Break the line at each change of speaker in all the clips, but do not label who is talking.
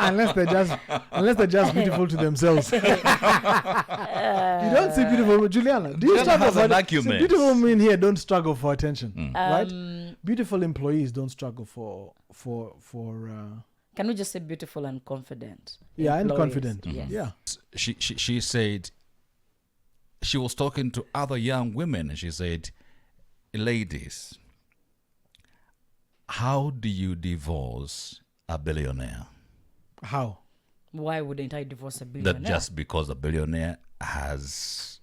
unless they're just beautiful to themselves. You don't see beautiful, Juliana. Do you struggle for attention? Beautiful women here don't struggle for attention, right? Beautiful employees don't struggle for.
Can we just say beautiful and confident?
Yeah,
employees?
and confident.
Yes.
Yeah.
She said she was talking to other young women, and she said, "Ladies, how do you divorce a billionaire?"
How?
Why wouldn't I divorce a billionaire?
That just because a billionaire has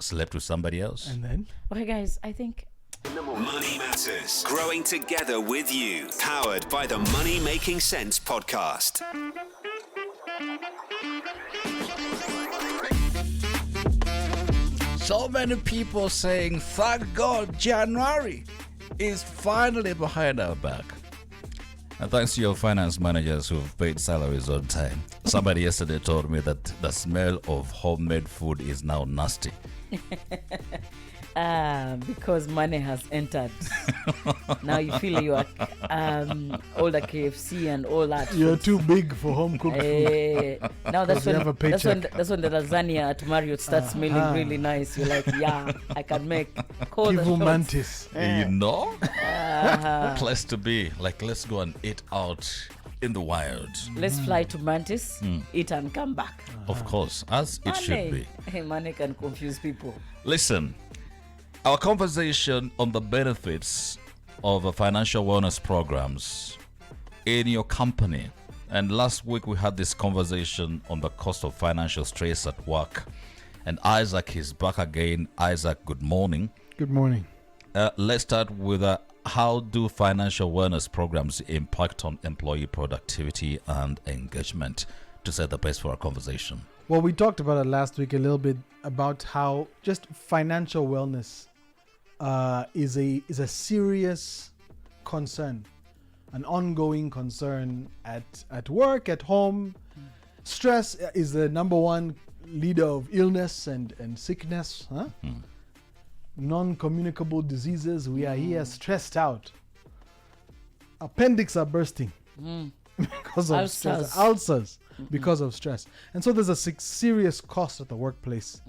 slept with somebody else?
And then?
Okay, guys, I think...
Money Matters. Growing together with you. Powered by the Money Making Sense podcast.
So many people saying, thank God January is finally behind our back. And thanks to your finance managers who've paid salaries on time. Somebody yesterday told me that the smell of homemade food is now nasty.
Because money has entered. Now you feel you are all the KFC and all that.
You're too big for home cooked food.
Now that's when
the
lasagna at Marriott starts smelling really nice. You're like, yeah, I can make cold
Kivu mantis.
You know? Place to be. Like, let's go and eat out in the wild.
Let's fly to Mantis, eat and come back.
Of course, as it should be.
Hey, money can confuse people.
Listen, our conversation on the benefits of financial wellness programs in your company. And last week we had this conversation on the cost of financial stress at work. And Isaac is back again. Isaac, good morning.
Good morning.
Let's start with how do financial wellness programs impact on employee productivity and engagement, to set the pace for our conversation?
Well, we talked about it last week a little bit about how just financial wellness is a serious concern, an ongoing concern at work, at home. Stress is the number one leader of illness and sickness. Non-communicable diseases. We are here stressed out. Appendix are bursting because of stress. Ulcers because of stress. And so there's a serious cost at the workplace,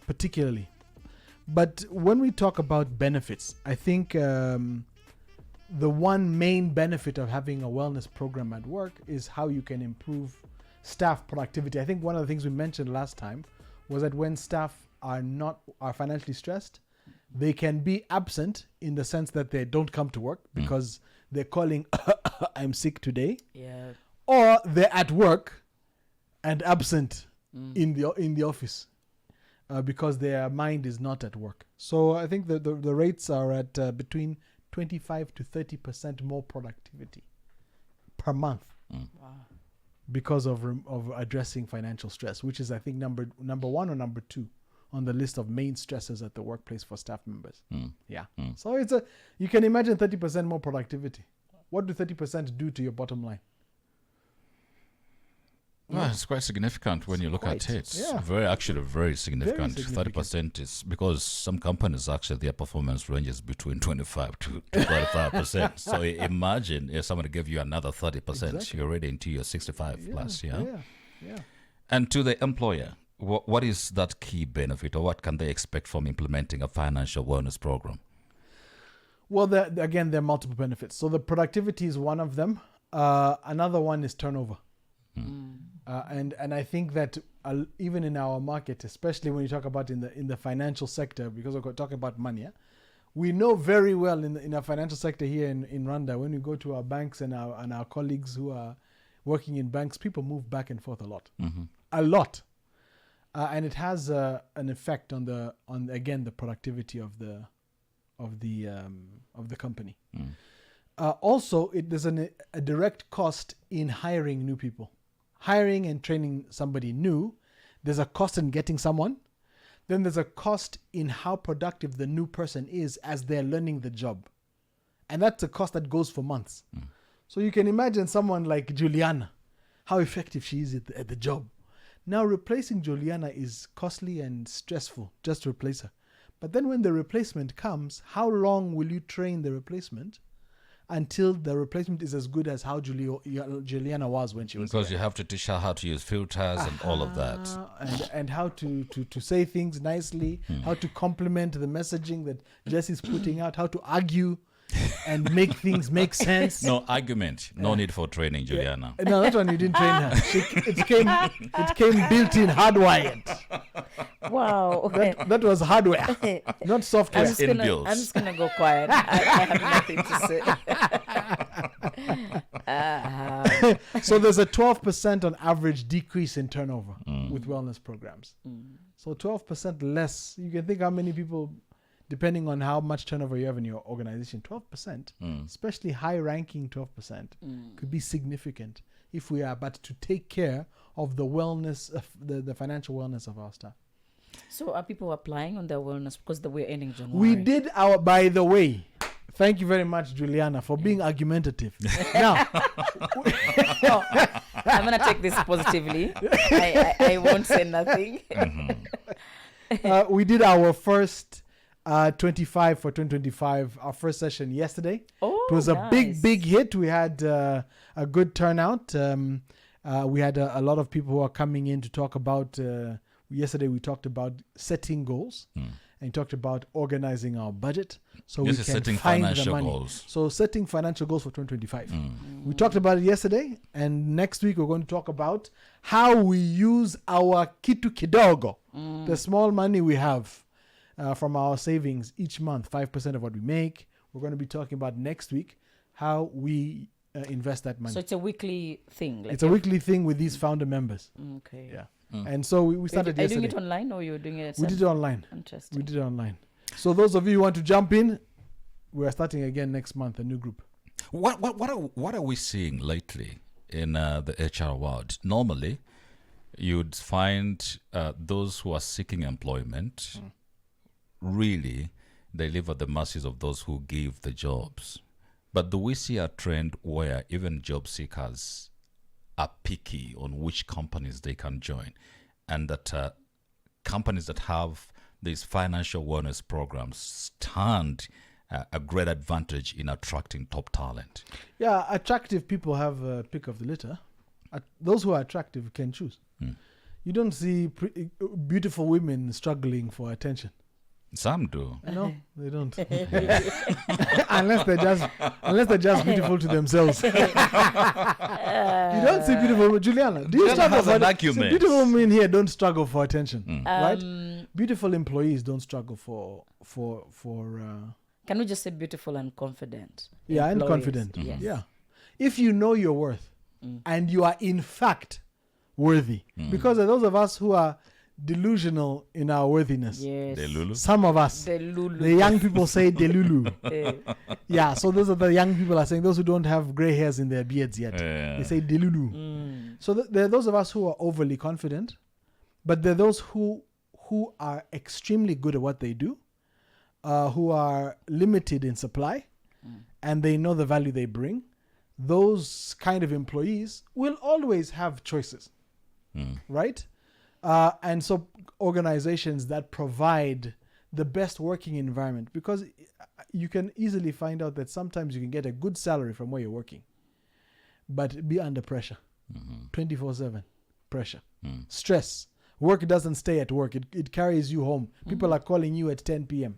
particularly. But when we talk about benefits, I think the one main benefit of having a wellness program at work is how you can improve staff productivity. I think one of the things we mentioned last time was that when staff are financially stressed, they can be absent in the sense that they don't come to work because they're calling I'm sick today. Yeah. Or they're at work and absent in the office because their mind is not at work. So I think the rates are at between 25 to 30% more productivity per month. Wow. Because of addressing financial stress, which is I think number one or number two on the list of main stresses at the workplace for staff members. Yeah. So you can imagine 30% more productivity. What do 30% do to your bottom line?
Well, it's quite significant when you look at it. Yeah. Very significant. 30% is because some companies actually their performance ranges between 25 to 35%. So imagine if somebody gave you another 30%, exactly. You're already into your 65 plus. Yeah. And to the employer, what is that key benefit, or what can they expect from implementing a financial wellness program?
Well, there are multiple benefits. So the productivity is one of them. Another one is turnover. And I think that even in our market, especially when you talk about in the financial sector, because we're talking about money, we know very well in our financial sector here in Rwanda, when we go to our banks and our colleagues who are working in banks, people move back and forth a lot. A lot. And it has an effect on the productivity of the company. Also, there's a direct cost in hiring new people. Hiring and training somebody new, there's a cost in getting someone. Then there's a cost in how productive the new person is as they're learning the job. And that's a cost that goes for months. So you can imagine someone like Juliana, how effective she is at the job. Now replacing Juliana is costly and stressful, just to replace her. But then when the replacement comes, how long will you train the replacement? until the replacement is as good as how Juliana was when she was
because
here.
you have to teach her how to use filters and all of that,
and how to say things nicely, how to complement the messaging that Jesse's putting out, how to argue and make things make sense.
No argument, no need for training, Juliana.
No, that one you didn't train her. It came built in, hardwired.
Wow.
That was hardware, not software.
I'm just gonna go quiet. I have nothing to say.
So there's a 12% on average decrease in turnover with wellness programs. So 12% less. You can think how many people, depending on how much turnover you have in your organization, 12%, especially high-ranking 12%, could be significant if we are but to take care of the wellness, of the financial wellness of our staff.
So are people applying on their wellness because we're ending January?
We did our, by the way, thank you very much, Juliana, for being argumentative. Now,
I'm going to take this positively. I won't say nothing.
We did our first 25 for 2025, our first session yesterday.
Oh,
it was a
nice.
big hit. We had a good turnout. We had a lot of people who are coming in to talk about, yesterday we talked about setting goals and talked about organizing our budget so
This
we
is
can
setting
find the
financial
money.
goals.
So setting financial goals for 2025. We talked about it yesterday, and next week we're going to talk about how we use our kitu kidogo, the small money we have from our savings each month, 5% of what we make. We're going to be talking about next week how we invest that money.
So it's a weekly thing.
It's a weekly thing with these founder members.
Okay.
Yeah. And so we started
Are you
yesterday.
doing it online or you're doing it at
We did it online.
Interesting.
We did it online. So those of you who want to jump in, we're starting again next month, a new group.
What are we seeing lately in the HR world? Normally, you'd find those who are seeking employment really they live at the mercies of those who give the jobs. But do we see a trend where even job seekers are picky on which companies they can join, and that companies that have these financial wellness programs stand a great advantage in attracting top talent?
Yeah, attractive people have a pick of the litter. Those who are attractive can choose. You don't see beautiful women struggling for attention.
Some do.
No, they don't. unless they're just beautiful to themselves. You don't see beautiful Juliana. Do you struggle for attention? Beautiful women here don't struggle for attention, right? Beautiful employees don't struggle for.
Can we just say beautiful and confident?
Yeah,
employees?
and confident.
Yes.
Yeah, if you know your worth, and you are in fact worthy, because of those of us who are delusional in our worthiness.
Yes.
Delulu?
Some of us.
Delulu.
The young people say delulu. Yeah, so those are the young people are saying, those who don't have gray hairs in their beards yet. They say delulu. So there are those of us who are overly confident, but there are those who are extremely good at what they do, who are limited in supply, and they know the value they bring. Those kind of employees will always have choices, right? And so organizations that provide the best working environment, because you can easily find out that sometimes you can get a good salary from where you're working, but be under pressure, 24/7 pressure, stress. Work doesn't stay at work. It carries you home. People are calling you at 10 p.m.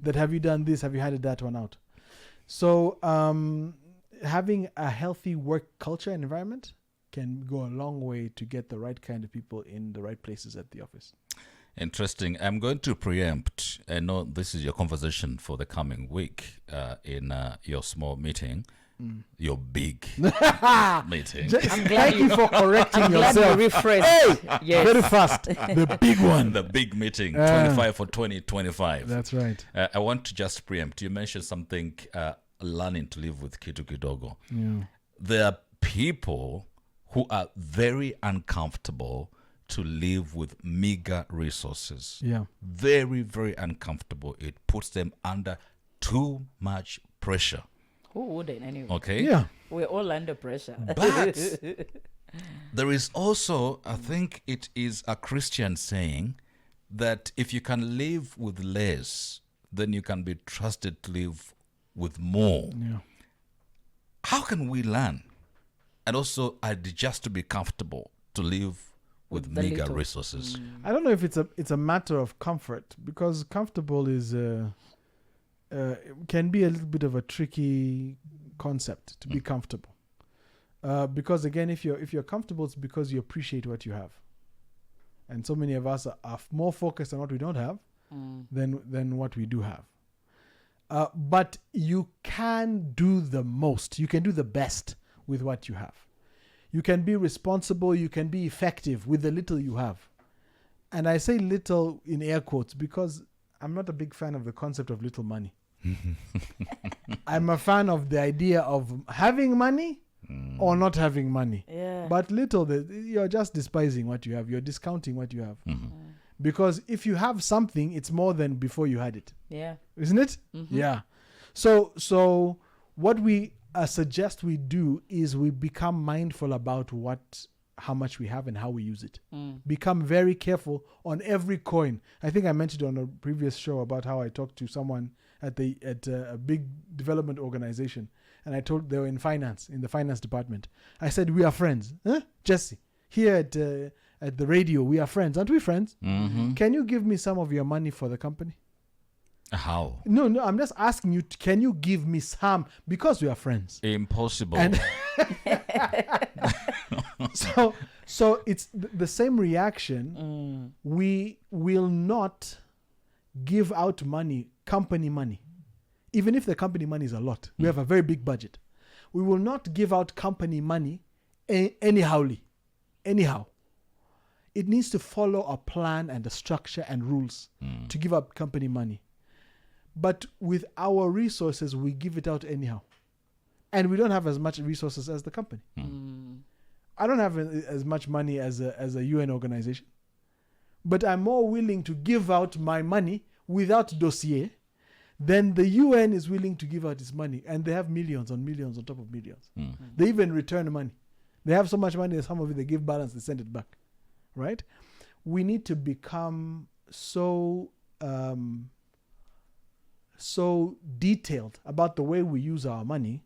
That have you done this? Have you had that one out? So having a healthy work culture and environment can go a long way to get the right kind of people in the right places at the office.
Interesting. I'm going to preempt. I know this is your conversation for the coming week in your small meeting, your big meeting.
Thank you for correcting yourself.
Yes.
Very fast. The big one.
The big meeting, 25 for 2025.
That's right.
I want to just preempt. You mentioned something, learning to live with kitu kidogo.
Yeah.
There are people who are very uncomfortable to live with meager resources.
Yeah.
Very, very uncomfortable. It puts them under too much pressure.
Who wouldn't anyway?
Okay?
Yeah.
We're all under pressure.
But there is also, I think it is a Christian saying that if you can live with less, then you can be trusted to live with more.
Yeah.
how can we learn and also adjust to be comfortable to live with meager resources?
I don't know if it's a matter of comfort, because comfortable is can be a little bit of a tricky concept to be comfortable. Because again, if you're comfortable, it's because you appreciate what you have, and so many of us are more focused on what we don't have than what we do have. But you can do the most. You can do the best with what you have. You can be responsible. You can be effective with the little you have. And I say little in air quotes because I'm not a big fan of the concept of little money. I'm a fan of the idea of having money or not having money.
Yeah.
But little, you're just despising what you have. You're discounting what you have. Because if you have something, it's more than before you had it.
Yeah.
Isn't it? Yeah. So what we suggest we do is we become mindful about how much we have and how we use it. Become very careful on every coin. I think I mentioned on a previous show about how I talked to someone at a big development organization, and I told they were in the finance department. I said, we are friends, huh? Jesse, here at the radio, we are friends, aren't we friends? Can you give me some of your money for the company?
How?
No, I'm just asking you, can you give me some, because we are friends?
Impossible.
And so it's the same reaction. We will not give out money, company money, even if the company money is a lot. We have a very big budget. We will not give out company money anyhow. It needs to follow a plan and a structure and rules to give up company money. But with our resources, we give it out anyhow. And we don't have as much resources as the company. I don't have as much money as a UN organization. But I'm more willing to give out my money without dossier than the UN is willing to give out its money. And they have millions on millions on top of millions. They even return money. They have so much money that some of it they give balance, they send it back. Right? We need to become so detailed about the way we use our money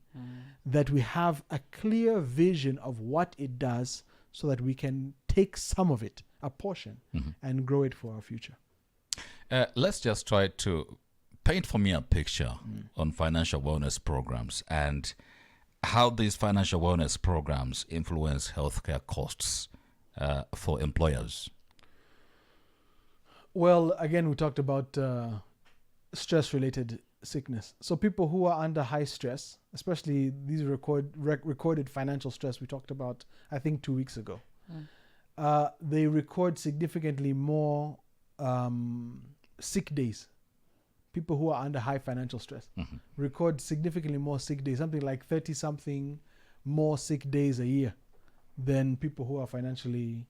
that we have a clear vision of what it does, so that we can take some of it, a portion, and grow it for our future.
Let's just try to paint for me a picture on financial wellness programs and how these financial wellness programs influence healthcare costs for employers.
Well, again, we talked about stress-related sickness. So people who are under high stress, especially these recorded financial stress we talked about, I think 2 weeks ago, they record significantly more sick days. People who are under high financial stress record significantly more sick days, something like 30-something more sick days a year than people who are financially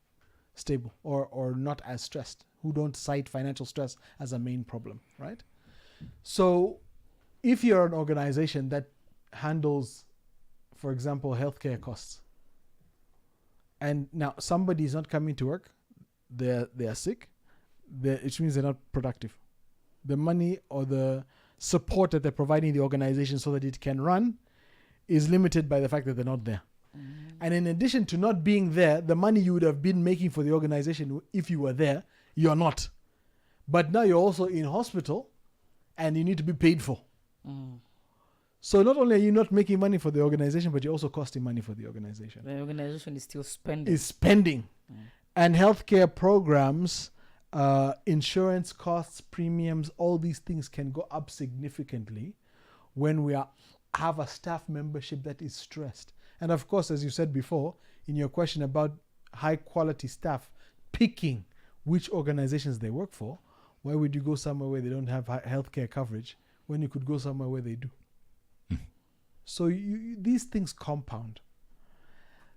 stable or not as stressed, who don't cite financial stress as a main problem, right? So if you're an organization that handles, for example, healthcare costs, and now somebody is not coming to work, they are sick, which means they're not productive. The money or the support that they're providing the organization so that it can run is limited by the fact that they're not there. And in addition to not being there, the money you would have been making for the organization if you were there, you're not. But now you're also in hospital and you need to be paid for. So not only are you not making money for the organization, but you're also costing money for the organization.
The organization is still spending.
And healthcare programs, insurance costs, premiums, all these things can go up significantly when we have a staff membership that is stressed. And of course, as you said before, in your question about high quality staff, picking which organizations they work for, why would you go somewhere where they don't have healthcare coverage when you could go somewhere where they do? So these things compound.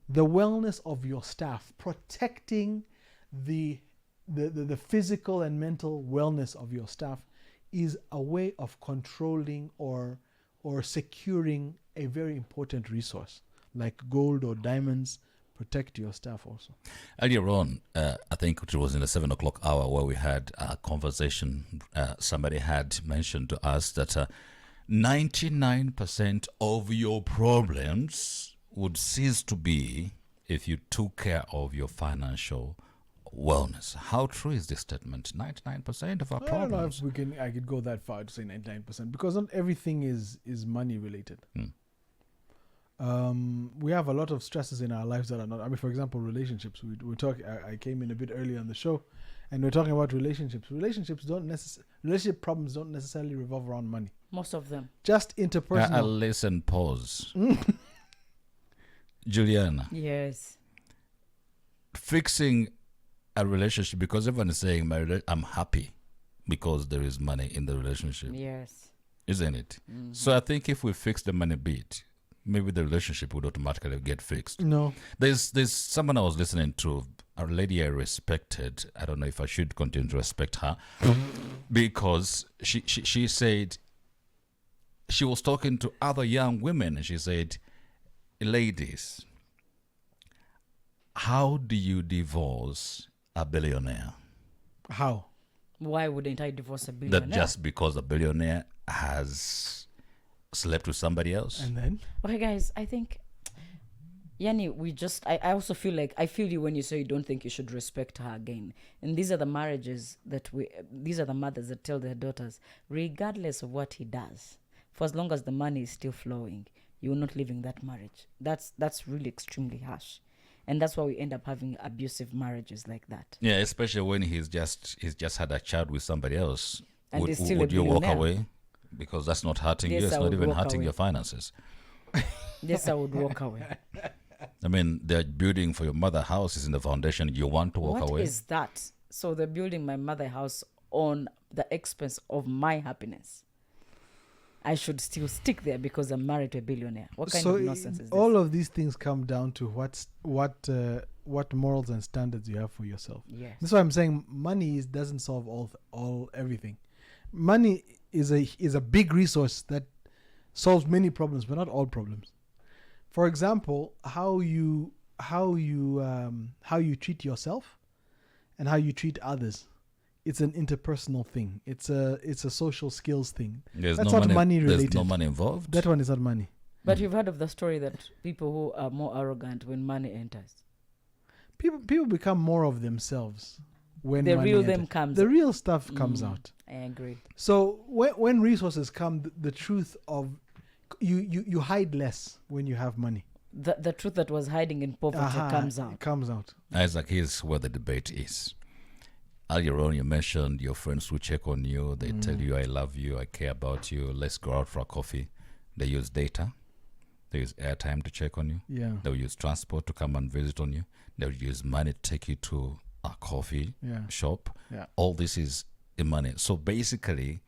The wellness of your staff, protecting the physical and mental wellness of your staff is a way of controlling or securing a very important resource like gold or diamonds. Protect your staff also.
Earlier on, I think it was in the 7 o'clock hour where we had a conversation. Somebody had mentioned to us that 99% of your problems would cease to be if you took care of your financial wellness. How true is this statement? 99% of our problems.
I don't know if I could go that far to say 99%, because not everything is money related. We have a lot of stresses in our lives that are not. I mean, for example, relationships. We talk. I came in a bit earlier on the show, and we're talking about relationships. Relationship problems don't necessarily revolve around money.
Most of them.
Just interpersonal.
Listen, pause. Juliana.
Yes.
Fixing a relationship, because everyone is saying, I'm happy because there is money in the relationship.
Yes.
Isn't it? Mm-hmm. So I think if we fix the money bit, maybe the relationship would automatically get fixed.
No.
There's someone I was listening to, a lady I respected. I don't know if I should continue to respect her, because she said, she was talking to other young women, and she said, ladies, how do you divorce a billionaire?
How?
Why wouldn't I divorce a billionaire?
That just because a billionaire has slept with somebody else?
And then?
Okay, guys, I think, I also feel like, I feel you when you say you don't think you should respect her again. And these are the marriages these are the mothers that tell their daughters, regardless of what he does, for as long as the money is still flowing, you're not leaving that marriage. That's really extremely harsh. And that's why we end up having abusive marriages like that.
Yeah, especially when he's just had a child with somebody else.
And
would you walk away? Because that's not hurting you. It's not even hurting your finances.
Yes, I would walk away.
I mean, they're building for your mother house is in the foundation. You want to walk away?
What is that? So they're building my mother house on the expense of my happiness. I should still stick there because I'm married to a billionaire. What kind of nonsense is this?
All of these things come down to what morals and standards you have for yourself.
Yes.
That's why I'm saying money doesn't solve everything. Money is a big resource that solves many problems, but not all problems. For example, how you treat yourself and how you treat others. It's an interpersonal thing. It's a social skills thing.
That's
not money related.
There's no money involved.
That one is not money.
But you've heard of the story that people who are more arrogant when money enters.
People become more of themselves when
the
money
real
enters.
them comes.
The real stuff comes out.
I agree.
So when resources come, the truth of you hide less when you have money.
The truth that was hiding in poverty comes out.
It comes out.
Isaac, here's where the debate is. Earlier on, you mentioned your friends who check on you. They tell you, I love you, I care about you, let's go out for a coffee. They use data. They use airtime to check on you.
Yeah.
They'll use transport to come and visit on you. They'll use money to take you to a coffee shop.
Yeah.
All this is in money. So basically,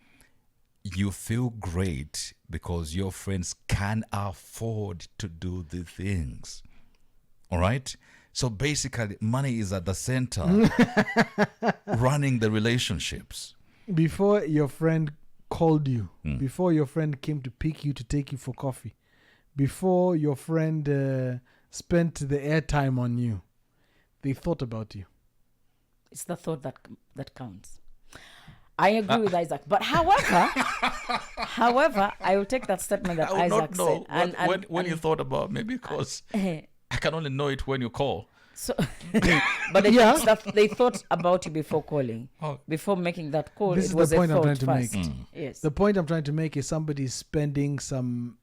you feel great because your friends can afford to do the things. All right? So basically, money is at the center, running the relationships.
Before your friend called you, before your friend came to pick you to take you for coffee, before your friend spent the airtime on you, they thought about you.
It's the thought that counts. I agree with Isaac, but however, I will take that statement that Isaac said.
When you thought about me, because I can only know it when you call.
So, but they thought about you before calling, before making that call.
This is the point I'm trying to make.
Yes.
The point I'm trying to make is somebody's spending some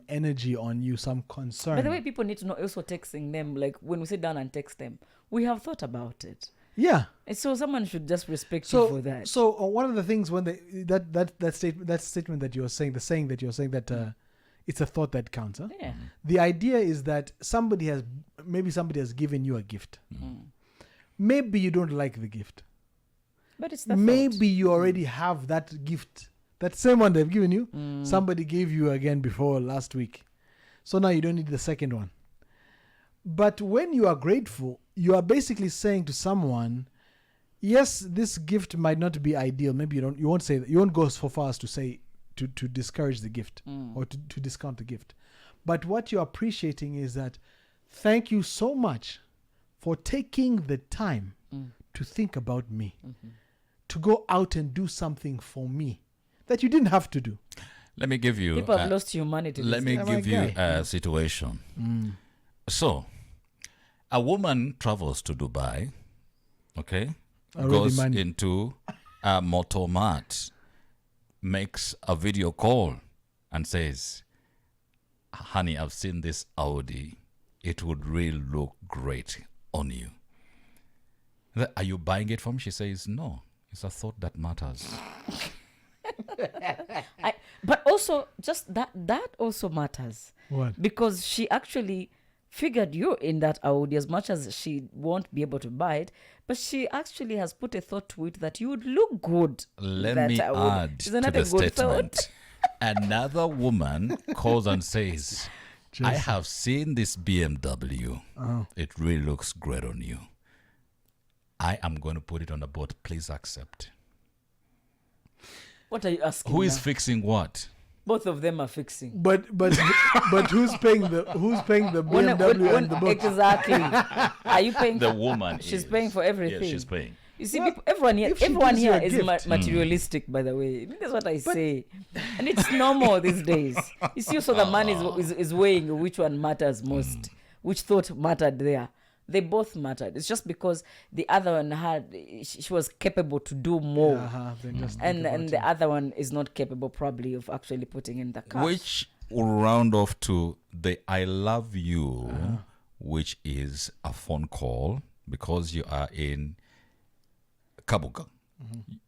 energy on you, some concern.
By the way, people need to know also texting them. Like when we sit down and text them, we have thought about it.
Yeah.
And so someone should just respect you for that.
So one of the things when that statement that you're saying, that it's a thought that counts. Huh?
Yeah.
The idea is that somebody has given you a gift. Maybe you don't like the gift.
But it's the
maybe
thought.
You already have that gift. That same one they've given you, somebody gave you again before last week. So now you don't need the second one. But when you are grateful, you are basically saying to someone, yes, this gift might not be ideal. Maybe you won't say that. You won't go so far as to say to discourage the gift or to discount the gift. But what you're appreciating is that thank you so much for taking the time to think about me, to go out and do something for me that you didn't have to do.
Let me give you...
People have lost humanity.
Let me give you a situation. So, a woman travels to Dubai, okay? Goes into a motor mart, makes a video call and says, honey, I've seen this Audi. It would really look great on you. Are you buying it for me? She says, no. It's a thought that matters.
But also, just that also matters.
What?
Because she actually figured you in that Audi as much as she won't be able to buy it, but she actually has put a thought to it that you would look good.
Let me add to the statement. Another woman calls and says, I have seen this BMW. It really looks great on you. I am going to put it on the board. Please accept.
What are you asking?
Who is fixing what?
Both of them are fixing.
But who's paying the BMW and the boat?
Exactly. Are you paying?
The woman.
She's paying for everything.
Yes, she's paying.
You see, everyone here is materialistic, by the way. I mean, that's what I say. And it's normal these days. You see, also the man is weighing which one matters most, which thought mattered there. They both mattered. It's just because the other one she was capable to do more. And the other one is not capable probably of actually putting in the cash.
Which will round off to the I love you, which is a phone call because you are in Kabuga.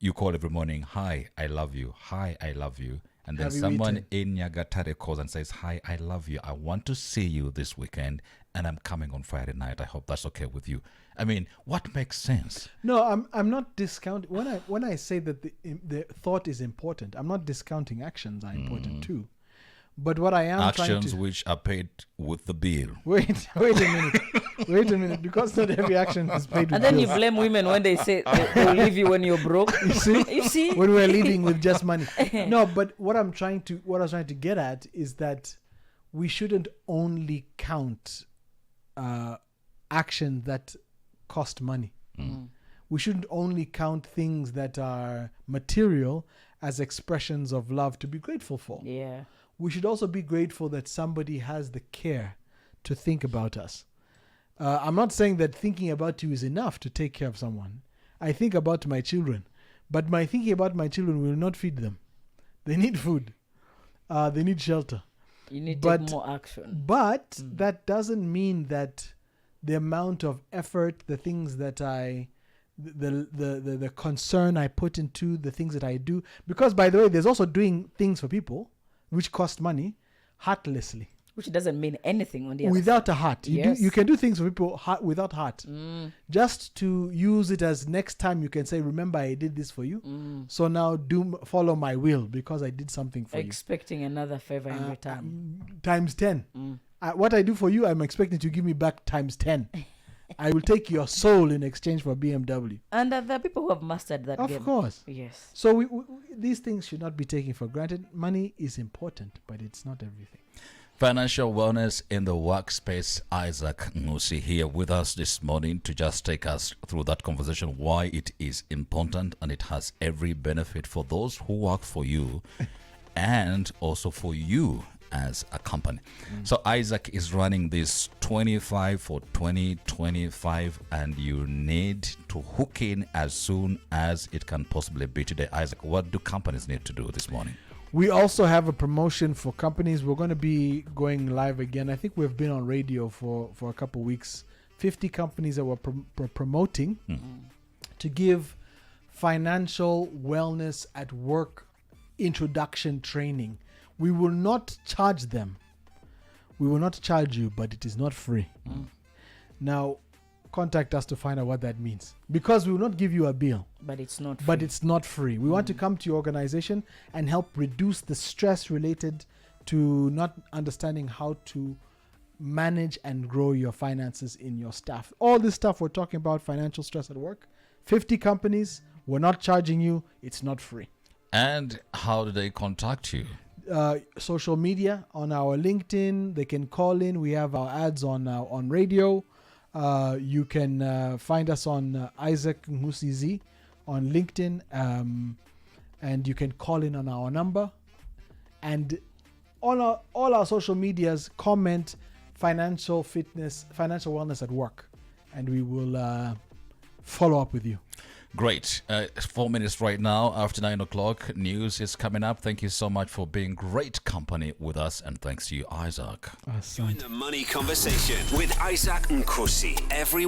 You call every morning, hi, I love you. Hi, I love you. And then someone in Nyagatare calls and says, hi, I love you. I want to see you this weekend and I'm coming on Friday night. I hope that's okay with you. I mean, what makes sense?
No, I'm not discounting. When I say that the thought is important, I'm not discounting actions are important too. But what I am
actions which are paid with the bill.
Wait a minute, because not every action is paid with
and then
bills.
you blame women when they say they will leave you when you're broke. You see?
When we're leaving with just money. No, but what I was trying to get at is that we shouldn't only count actions that cost money. We shouldn't only count things that are material as expressions of love to be grateful for.
Yeah.
We should also be grateful that somebody has the care to think about us. I'm not saying that thinking about you is enough to take care of someone. I think about my children, but my thinking about my children will not feed them. They need food. They need shelter.
You need to take more action.
But that doesn't mean that the amount of effort, the things that the concern I put into the things that I do, because by the way, there's also doing things for people which cost money heartlessly.
Which doesn't mean anything on the other
without
side.
A heart. You can do things for people without heart. Just to use it as next time you can say, remember I did this for you. So now follow my will because I did something for
expecting another favor in return.
Times 10. What I do for you, I'm expecting to give me back times 10. I will take your soul in exchange for BMW.
And there are people who have mastered that game.
Of course.
Yes.
So these things should not be taken for granted. Money is important, but it's not everything.
Financial wellness in the workspace. Isaac Ngusi here with us this morning to just take us through that conversation, why it is important and it has every benefit for those who work for you and also for you as a company. So Isaac is running this 25 for 2025 and you need to hook in as soon as it can possibly be today. Isaac, what do companies need to do this morning?
We also have a promotion for companies. We're going to be going live again. I think we've been on radio for a couple of weeks. 50 companies that we're promoting to give financial wellness at work introduction training. We will not charge them. We will not charge you, but it is not free. Now, contact us to find out what that means. Because we will not give you a bill.
But it's not free.
But it's not free. We want to come to your organization and help reduce the stress related to not understanding how to manage and grow your finances in your staff. All this stuff we're talking about, financial stress at work, 50 companies, we're not charging you, it's not free.
And how do they contact you?
Social media, on our LinkedIn, they can call in. We have our ads on radio. You can find us on Isaac Ngusi on LinkedIn, and you can call in on our number. And on all our social medias, comment financial fitness, financial wellness at work, and we will follow up with you.
Great. 4 minutes right now after 9 o'clock. News is coming up. Thank you so much for being great company with us, and thanks to you, Isaac.
Join the money conversation with Isaac Nkosi every